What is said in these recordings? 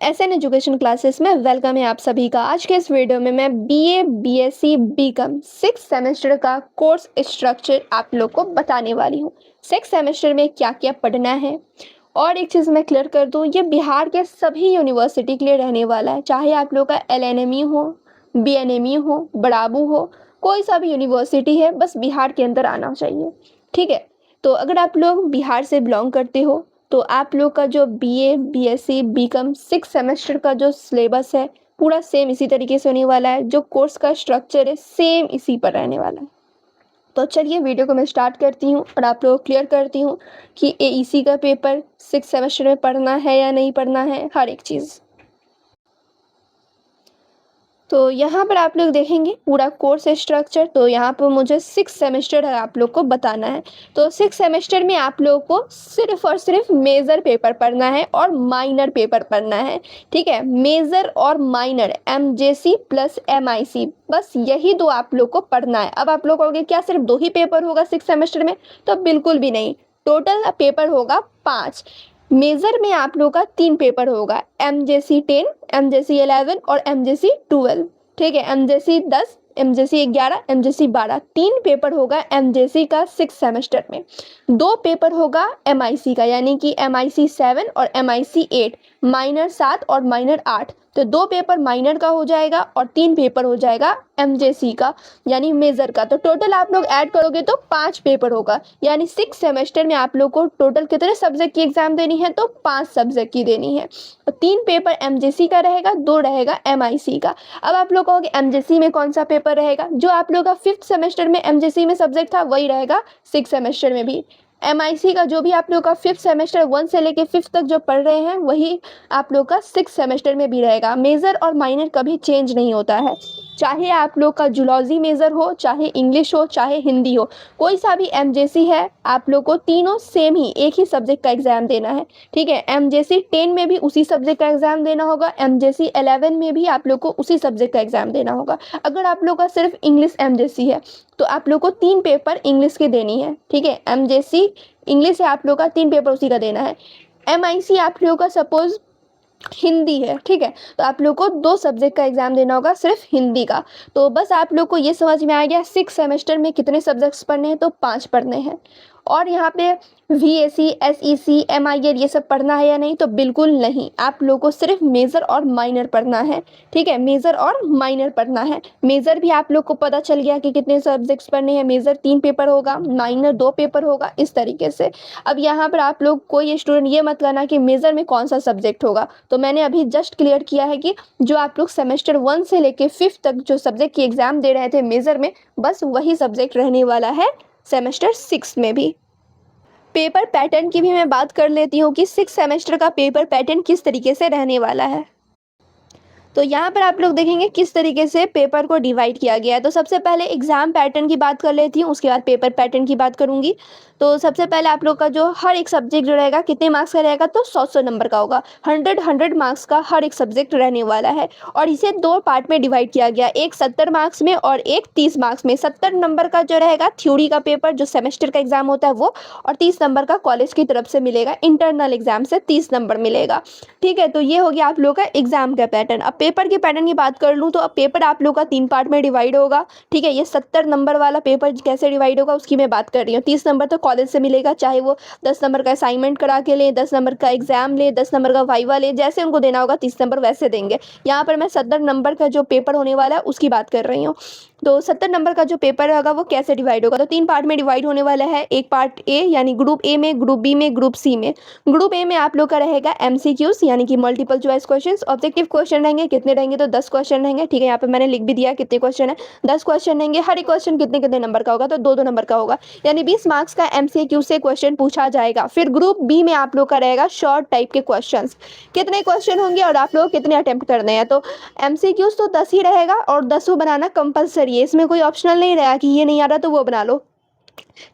SN education classes में welcome है आप सभी का। आज के इस वीडियो में मैं बीए, बीएससी, बीकॉम 6 सेमेस्टर का कोर्स स्ट्रक्चर आप लोग को बताने वाली हूँ। 6 सेमेस्टर में क्या क्या पढ़ना है। और एक चीज़ मैं क्लियर कर दूँ, ये बिहार के सभी यूनिवर्सिटी के लिए रहने वाला है, चाहे आप लोग का एलएनएमयू हो, बीएनएमयू हो, बड़ाबू हो, कोई सा भी यूनिवर्सिटी है, बस बिहार के अंदर आना चाहिए। ठीक है, तो अगर आप लोग बिहार से बिलोंग करते हो तो आप लोग का जो बीए, बीएससी, बीकॉम 6 सेमेस्टर का जो सिलेबस है पूरा सेम इसी तरीके से होने वाला है। जो कोर्स का स्ट्रक्चर है सेम इसी पर रहने वाला है। तो चलिए वीडियो को मैं स्टार्ट करती हूँ और आप लोग क्लियर करती हूँ कि एईसी का पेपर 6 सेमेस्टर में पढ़ना है या नहीं पढ़ना है, हर एक चीज़। तो यहाँ पर आप लोग देखेंगे पूरा कोर्स स्ट्रक्चर। तो यहाँ पर मुझे 6 सेमेस्टर आप लोग को बताना है। तो 6 सेमेस्टर में आप लोग को सिर्फ और सिर्फ मेजर पेपर पढ़ना है और माइनर पेपर पढ़ना है। ठीक है, मेजर और माइनर, एमजेसी प्लस एमआईसी, बस यही दो आप लोग को पढ़ना है। अब आप लोग कहोगे क्या सिर्फ 2 ही पेपर होगा 6 सेमेस्टर में? तो बिल्कुल भी नहीं, टोटल पेपर होगा 5। मेजर में आप लोग का 3 पेपर होगा, एमजेसी 10, एमजेसी 11 और एमजेसी 12। ठीक है, एमजेसी 10, एमजेसी 11, एमजेसी 12, 3 पेपर होगा एमजेसी का 6 सेमेस्टर में। 2 पेपर होगा एमआईसी का, यानी कि एमआईसी 7 और एमआईसी 8, माइनर 7 और माइनर 8। तो 2 पेपर माइनर का हो जाएगा और 3 पेपर हो जाएगा एमजेसी का यानी मेजर का। तो टोटल आप लोग ऐड करोगे तो 5 पेपर होगा, यानी 6 सेमेस्टर में आप लोग को टोटल कितने सब्जेक्ट की एग्जाम देनी है? तो 5 सब्जेक्ट की देनी है। तो 3 पेपर एमजेसी का रहेगा, 2 रहेगा एमआईसी का। अब आप लोग कहोगे एमजेसी में कौन सा पेपर रहेगा? जो आप लोग का 5th सेमेस्टर में एमजेसी में सब्जेक्ट था वही रहेगा 6 सेमेस्टर में भी। एमआईसी का जो भी आप लोग का 5th सेमेस्टर 1 से लेके 5th तक जो पढ़ रहे हैं वही आप लोग का 6 सेमेस्टर में भी रहेगा। मेजर और माइनर कभी चेंज नहीं होता है, चाहे आप लोग का जूलॉजी मेजर हो, चाहे इंग्लिश हो, चाहे हिंदी हो, कोई सा भी एमजेसी है, आप लोग को तीनों सेम ही एक ही सब्जेक्ट का एग्जाम देना है। ठीक है, एमजेसी 10 में भी उसी सब्जेक्ट का एग्जाम देना होगा, एमजेसी 11 में भी आप लोग को उसी सब्जेक्ट का एग्जाम देना होगा। अगर आप लोग का सिर्फ इंग्लिश एमजेसी है तो आप लोग को 3 पेपर इंग्लिश के देनी है। ठीक है, एमजेसी इंग्लिश है, आप लोग का 3 पेपर उसी का देना है। एमआईसी आप लोग का सपोज हिंदी है, ठीक है, तो आप लोग को 2 सब्जेक्ट का एग्जाम देना होगा, सिर्फ हिंदी का। तो बस आप लोग को ये समझ में आ गया 6 सेमेस्टर में कितने सब्जेक्ट्स पढ़ने हैं? तो 5 पढ़ने हैं। और यहाँ पे वीएसी, एसईसी, एमआईएल ये सब पढ़ना है या नहीं? तो बिल्कुल नहीं, आप लोग को सिर्फ मेजर और माइनर पढ़ना है। ठीक है, मेजर और माइनर पढ़ना है। मेजर भी आप लोग को पता चल गया कि कितने सब्जेक्ट्स पढ़ने हैं। मेजर 3 पेपर होगा, माइनर 2 पेपर होगा, इस तरीके से। अब यहाँ पर आप लोग कोई स्टूडेंट ये मत करना कि मेजर में कौन सा सब्जेक्ट होगा। तो मैंने अभी जस्ट क्लियर किया है कि जो आप लोग सेमेस्टर 1 से लेके 5th तक जो सब्जेक्ट की एग्जाम दे रहे थे मेजर में, बस वही सब्जेक्ट रहने वाला है सेमेस्टर 6 में भी। पेपर पैटर्न की भी मैं बात कर लेती हूँ कि 6 सेमेस्टर का पेपर पैटर्न किस तरीके से रहने वाला है। तो यहाँ पर आप लोग देखेंगे किस तरीके से पेपर को डिवाइड किया गया है। तो सबसे पहले एग्जाम पैटर्न की बात कर लेती हूँ, उसके बाद पेपर पैटर्न की बात करूँगी। तो सबसे पहले आप लोग का जो हर एक सब्जेक्ट जो रहेगा कितने मार्क्स का रहेगा? तो 100 नंबर का होगा। 100 मार्क्स का हर एक सब्जेक्ट रहने वाला है। और इसे 2 पार्ट में डिवाइड किया गया, एक 70 मार्क्स में और एक 30 मार्क्स में। 70 नंबर का जो रहेगा थ्योरी का पेपर जो सेमेस्टर का एग्जाम होता है वो, और 30 नंबर का कॉलेज की तरफ से मिलेगा, इंटरनल एग्जाम से 30 नंबर मिलेगा। ठीक है, तो ये हो गया आप लोग का एग्जाम का पैटर्न। अब पेपर के पैटर्न की बात कर लूँ तो अब पेपर आप लोग का 3 पार्ट में डिवाइड होगा। ठीक है, ये 70 नंबर वाला पेपर कैसे डिवाइड होगा उसकी मैं बात कर रही हूँ। 30 नंबर तो कॉलेज से मिलेगा, चाहे वो 10 नंबर का असाइनमेंट करा के लें, 10 नंबर का एग्जाम लें, 10 नंबर का वाइवा लें, जैसे उनको देना होगा 30 नंबर वैसे देंगे। यहाँ पर मैं 70 नंबर का जो पेपर होने वाला है उसकी बात कर रही हूँ। तो 70 नंबर का जो पेपर होगा वो कैसे डिवाइड होगा? तो 3 पार्ट में डिवाइड होने वाला है। एक पार्ट ए यानी ग्रुप ए में, ग्रुप बी में, ग्रुप सी में। ग्रुप ए में आप लोग का रहेगा एमसीक्यूज यानी कि multiple choice questions. Objective question रहेंगे, कितने रहेंगे? तो 10 क्वेश्चन रहेंगे। ठीक है, यहाँ पे मैंने लिख भी दिया कितने क्वेश्चन है, 10 क्वेश्चन रहेंगे। हर एक क्वेश्चन कितने कितने नंबर का होगा? तो 2-2 नंबर का होगा, यानी 20 मार्क्स का एमसीक्यू से क्वेश्चन पूछा जाएगा। फिर ग्रुप बी में आप लोग का रहेगा शॉर्ट टाइप के क्वेश्चन। कितने क्वेश्चन होंगे और आप लोग कितने अटेम्प्ट करने हैं? तो एमसीक्यूज तो 10 ही रहेगा और 10 बनाना कंपलसरी है, इसमें कोई ऑप्शनल नहीं रहेगा कि ये नहीं आ रहा तो वो बना लो।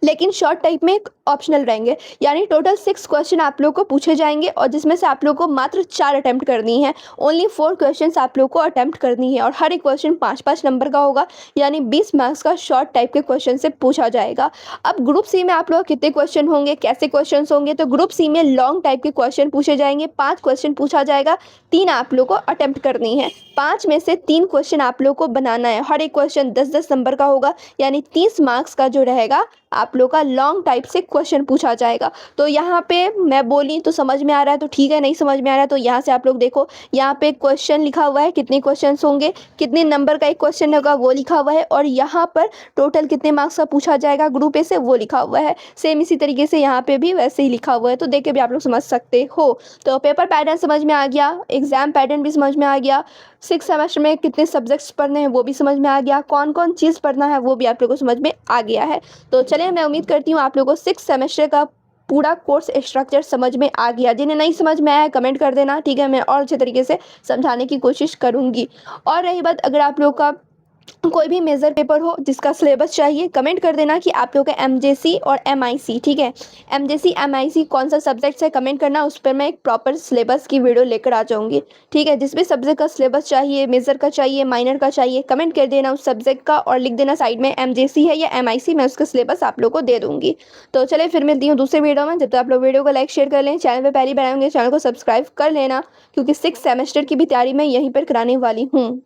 लेकिन शॉर्ट टाइप में ऑप्शनल रहेंगे, यानी टोटल 6 क्वेश्चन आप लोग को पूछे जाएंगे और जिसमें से आप लोग को मात्र 4 अटेम्प्ट करनी है। ओनली 4 क्वेश्चंस आप लोग को अटेम्प्ट करनी है और हर एक क्वेश्चन 5-5 नंबर का होगा, यानी 20 मार्क्स का शॉर्ट टाइप के क्वेश्चन से पूछा जाएगा। अब ग्रुप सी में आप लोग कितने क्वेश्चन होंगे, कैसे क्वेश्चन होंगे, तो ग्रुप सी में लॉन्ग टाइप के क्वेश्चन पूछे जाएंगे, 5 क्वेश्चन पूछा जाएगा, 3 आप लोग को अटेम्प्ट करनी है। 5 में से 3 क्वेश्चन आप लोग को बनाना है, हर एक क्वेश्चन 10-10 नंबर का होगा, यानी 30 मार्क्स का जो रहेगा आप लोग का लॉन्ग टाइप से क्वेश्चन पूछा जाएगा। तो यहाँ पे मैं बोली तो समझ में आ रहा है तो ठीक है, नहीं समझ में आ रहा है तो यहाँ से आप लोग देखो, यहाँ पे क्वेश्चन लिखा हुआ है, कितने क्वेश्चंस होंगे, कितने नंबर का एक क्वेश्चन होगा वो लिखा हुआ है, और यहाँ पर टोटल कितने मार्क्स का पूछा जाएगा ग्रुप ए से वो लिखा हुआ है। सेम इसी तरीके से यहाँ पे भी वैसे ही लिखा हुआ है, तो देख के भी आप लोग समझ सकते हो। तो पेपर पैटर्न समझ में आ गया, एग्जाम पैटर्न भी समझ में आ गया, 6 सेमेस्टर में कितने सब्जेक्ट्स पढ़ने हैं वो भी समझ में आ गया, कौन कौन चीज़ पढ़ना है वो भी आप लोगों को समझ में आ गया है। तो चलिए, मैं उम्मीद करती हूँ आप लोगों को 6 सेमेस्टर का पूरा कोर्स स्ट्रक्चर समझ में आ गया। जिन्हें नहीं समझ में आया कमेंट कर देना, ठीक है, मैं और अच्छे तरीके से समझाने की कोशिश करूँगी। और रही बात, अगर आप लोग का कोई भी मेजर पेपर हो जिसका सिलेबस चाहिए, कमेंट कर देना कि आप लोग का एमजेसी और एमआईसी, ठीक है, एमजेसी एमआईसी कौन सा सब्जेक्ट है, कमेंट करना, उस पर मैं एक प्रॉपर सिलेबस की वीडियो लेकर आ जाऊंगी, ठीक है। जिस भी सब्जेक्ट का सिलेबस चाहिए, मेजर का चाहिए, माइनर का चाहिए, कमेंट कर देना उस सब्जेक्ट का और लिख देना साइड में एमजेसी है या एमआईसी, मैं उसका सिलेबस आप लोग को दे दूंगी। तो चलिए फिर मिलती हूँ दूसरे वीडियो में। जब तक आप लोग वीडियो को लाइक शेयर कर लें, चैनल पर पहली बार आएंगे चैनल को सब्सक्राइब कर लेना, क्योंकि 6 सेमेस्टर की भी तैयारी मैं यहीं पर कराने वाली हूँ।